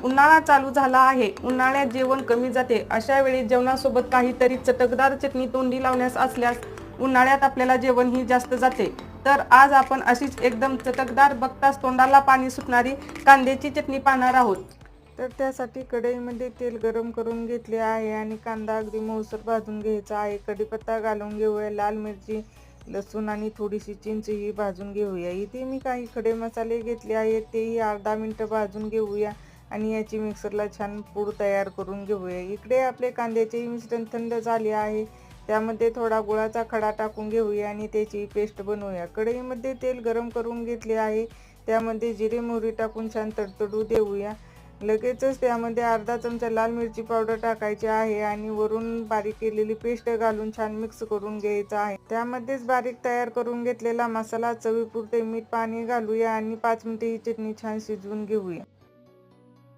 उन्हाळा चालू झाला आहे. उन्हाळ्यात जेवण कमी जाते. अशा वेळी जेवणासोबत काहीतरी चटकदार चटणी तोंडी लावण्यास असल्यास उन्हाळ्यात आपल्याला जेवण ही जास्त जाते. तर आज आपण अशीच एकदम चटकदार, बघताच तोंडाला पाणी सुटणारी कांद्याची चटणी पाहणार आहोत. तर त्यासाठी कढईमध्ये तेल गरम करून घेतले आहे आणि कांदा अगदी मऊसर भाजून घ्यायचा आहे. कढीपत्ता घालून घेऊया. लाल मिरची, लसूण आणि थोडीशी चिंच ही भाजून घेऊया. इथे मी काही खडे मसाले घेतले आहेत, तेही अर्धा मिनिट भाजून घेऊया आणि याची मिक्सरला छान पूड तयार करून घेऊया. इकडे आपले कांद्याचे मिश्रण थंड झाले आहे. त्यामध्ये थोडा गुळाचा खडा टाकून घेऊया आणि त्याची पेस्ट बनवूया. कढईमध्ये तेल गरम करून घेतले आहे. त्यामध्ये जिरे मोहरी टाकून छान तडतडू देऊया. लगेचच त्यामध्ये अर्धा चमचा लाल मिरची पावडर टाकायची आहे आणि वरून बारीक केलेली पेस्ट घालून छान मिक्स करून घ्यायचं आहे. त्यामध्येच बारीक तयार करून घेतलेला मसाला, चवीपुरते मीठ, पाणी घालूया आणि 5 मिनिटे ही चटणी छान शिजवून घेऊया.